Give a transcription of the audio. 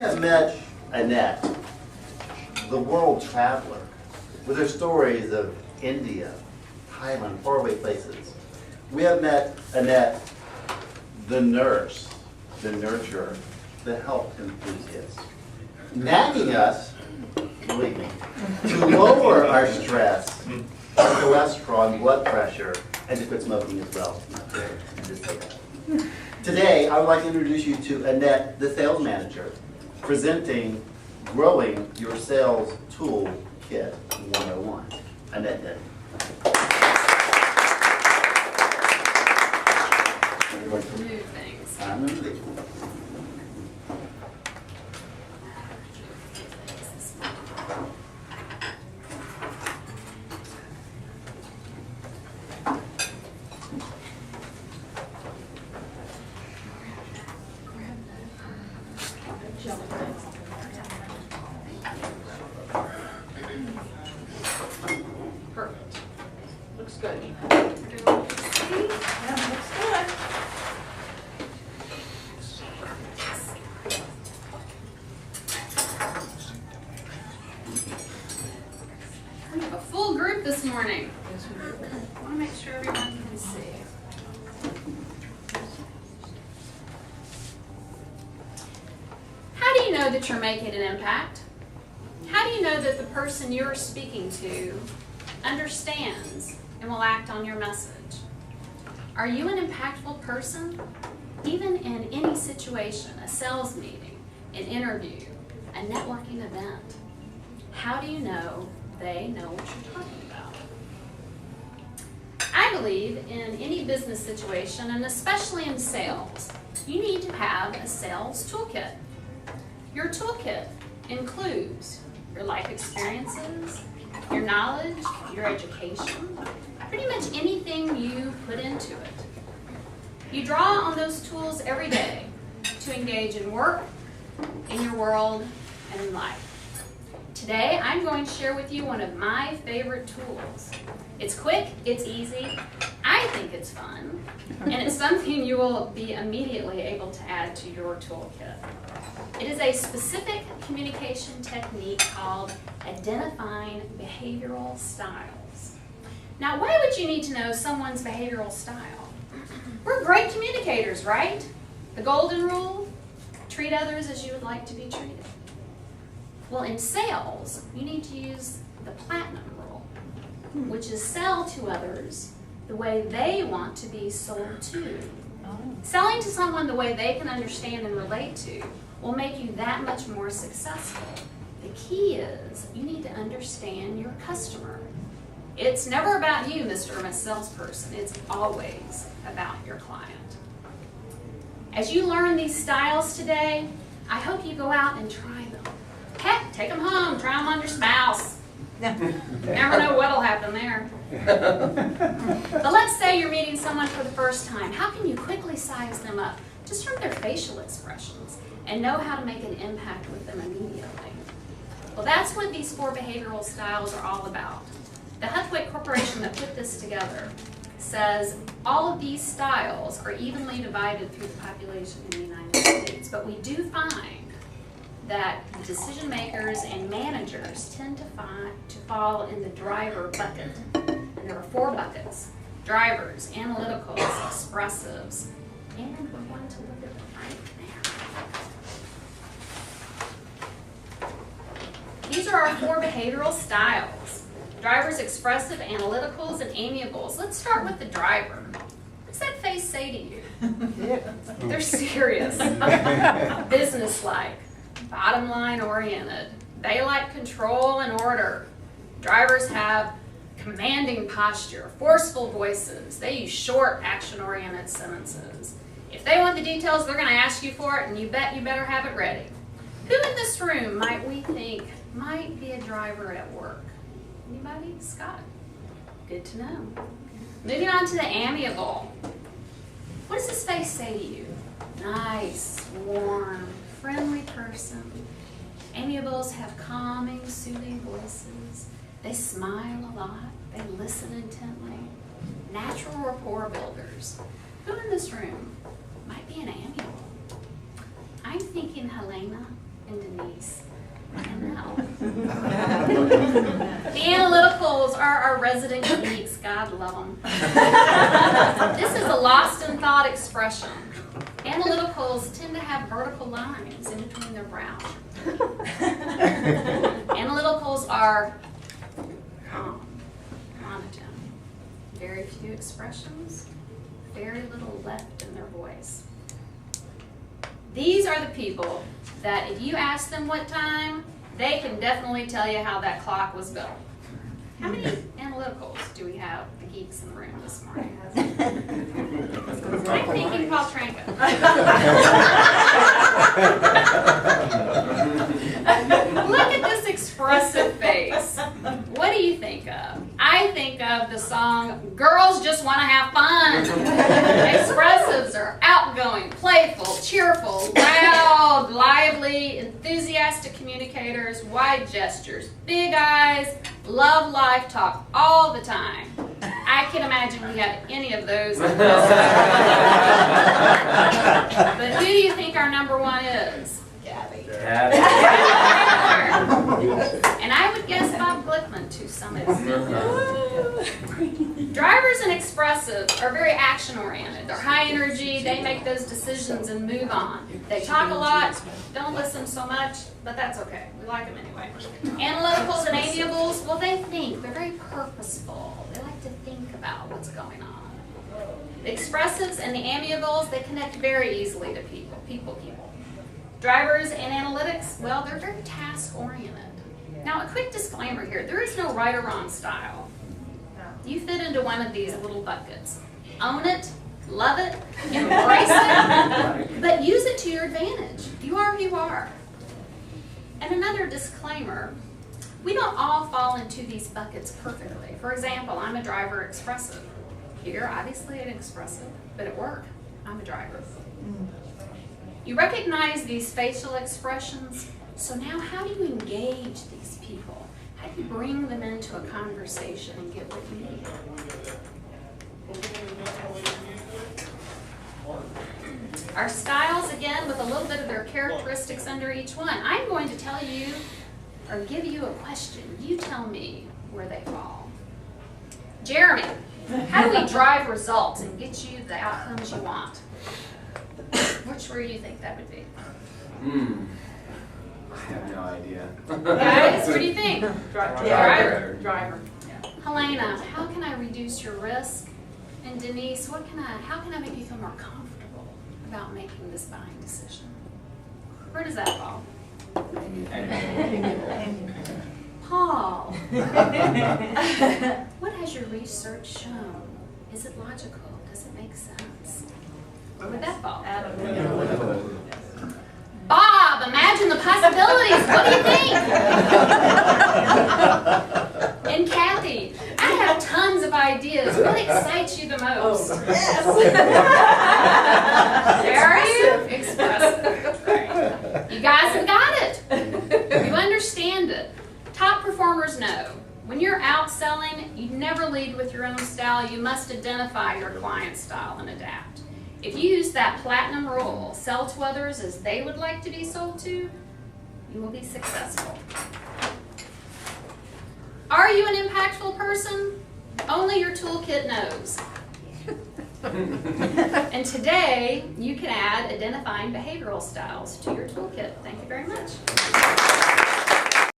I met Annette, the world traveler, with her stories of India, Thailand, faraway places. We have met Annette, the nurse, the nurturer, the health enthusiast, nagging us, believe me, to lower our stress, our cholesterol and blood pressure, and to quit smoking as well. Not to just say that. Today, I would like to introduce you to Annette, the sales manager, presenting Growing Your Sales Toolkit 101. Annette did. Move things. I'm going to leave. Perfect. Looks good. We have a full group this morning. I want to make sure everyone can see. How do you know that you're making an impact? How do you know that the person you're speaking to understands and will act on your message? Are you an impactful person? Even in any situation, a sales meeting, an interview, a networking event, how do you know they know what you're talking about? I believe in any business situation, and especially in sales, you need to have a sales toolkit. Your toolkit includes your life experiences, your knowledge, your education, pretty much anything you put into it. You draw on those tools every day to engage in work, in your world, and in life. Today, I'm going to share with you one of my favorite tools. It's quick, it's easy, I think it's fun, and it's something you will be immediately able to add to your toolkit. It is a specific communication technique called identifying behavioral styles. Now, why would you need to know someone's behavioral style? We're great communicators, right? The golden rule, treat others as you would like to be treated. Well, in sales, you need to use the platinum rule, which is sell to others the way they want to be sold to. Selling to someone the way they can understand and relate to will make you that much more successful. The key is you need to understand your customer. It's never about you, Mr. or Ms. Salesperson. It's always about your client. As you learn these styles today, I hope you go out and try them. Heck, take them home, try them on your spouse. Never know what'll happen there. But let's say you're meeting someone for the first time. How can you quickly size them up just from their facial expressions and know how to make an impact with them immediately? Well, that's what these 4 behavioral styles are all about. The Huthwaite Corporation that put this together says all of these styles are evenly divided through the population in the United States, but we do find that decision makers and managers tend to fall in the driver bucket. And there are 4 buckets: drivers, analyticals, expressives, and we're going to look at them right now. These are our 4 behavioral styles: drivers, expressive, analyticals, and amiables. Let's start with the driver. What does that face say to you? They're serious, businesslike, bottom line oriented. They like control and order. Drivers have commanding posture, forceful voices. They use short, action-oriented sentences. If they want the details, they're going to ask you for it, and you bet you better have it ready. Who in this room might we think might be a driver at work? Anybody? Scott? Good to know. Moving on to the amiable. What does this face say to you? Nice, warm, friendly person. Amiables have calming, soothing voices. They smile a lot. They listen intently. Natural rapport builders. Who in this room might be an amiable? I'm thinking Helena and The analyticals are our resident geeks. God love them. This is a lost in thought expression. Analyticals tend to have vertical lines in between their brows. Analyticals are calm, monotone. Very few expressions, very little left in their voice. These are the people that if you ask them what time, they can definitely tell you how that clock was built. How many analyticals do we have, the geeks in the room this morning? I'm thinking Paul Tranka. Look at this expressive face. What do you think of? I think of the song, Girls Just Want to Have Fun. Expressives are outgoing, playful, cheerful, loud, lively, enthusiastic communicators, wide gestures, big eyes, love life, talk all the time. I can imagine we have any of those. But who do you think our number one is? Gabby. And I would guess Bob Glickman to some extent. Drivers and expressives are very action-oriented. They're high energy, they make those decisions and move on. They talk a lot, don't listen so much, but that's okay. We like them anyway. Analyticals and amiables, well, they think. They're very purposeful. They like to think about what's going on. The expressives and the amiables, they connect very easily to people. Drivers and analytics, well, they're very task-oriented. Now, a quick disclaimer here. There is no right or wrong style. You fit into one of these little buckets. Own it, love it, embrace it, but use it to your advantage. You are who you are. And another disclaimer, we don't all fall into these buckets perfectly. For example, I'm a driver expressive. You're obviously an expressive, but at work, I'm a driver. You recognize these facial expressions, so now how do you engage these people? How do you bring them into a conversation and get what you need? Our styles, again, with a little bit of their characteristics under each one. I'm going to tell you, or give you a question. You tell me where they fall. Jeremy, how do we drive results and get you the outcomes you want? Which word do you think that would be? I have no idea. Guys, what do you think? Driver. Helena, how can I reduce your risk? And Denise, how can I make you feel more comfortable about making this buying decision? Where does that fall? Paul, what has your research shown? Is it logical? Does it make sense? Where would that fall? Bob, imagine the possibilities. What do you think? And Kathy, I have tons of ideas. What excites you the most? There are you? Expressive. Right. You guys have got it. You understand it. Top performers know. When you're out selling, you never lead with your own style. You must identify your client's style and adapt. If you use that platinum rule, sell to others as they would like to be sold to, you will be successful. Are you an impactful person? Only your toolkit knows. And today, you can add identifying behavioral styles to your toolkit. Thank you very much.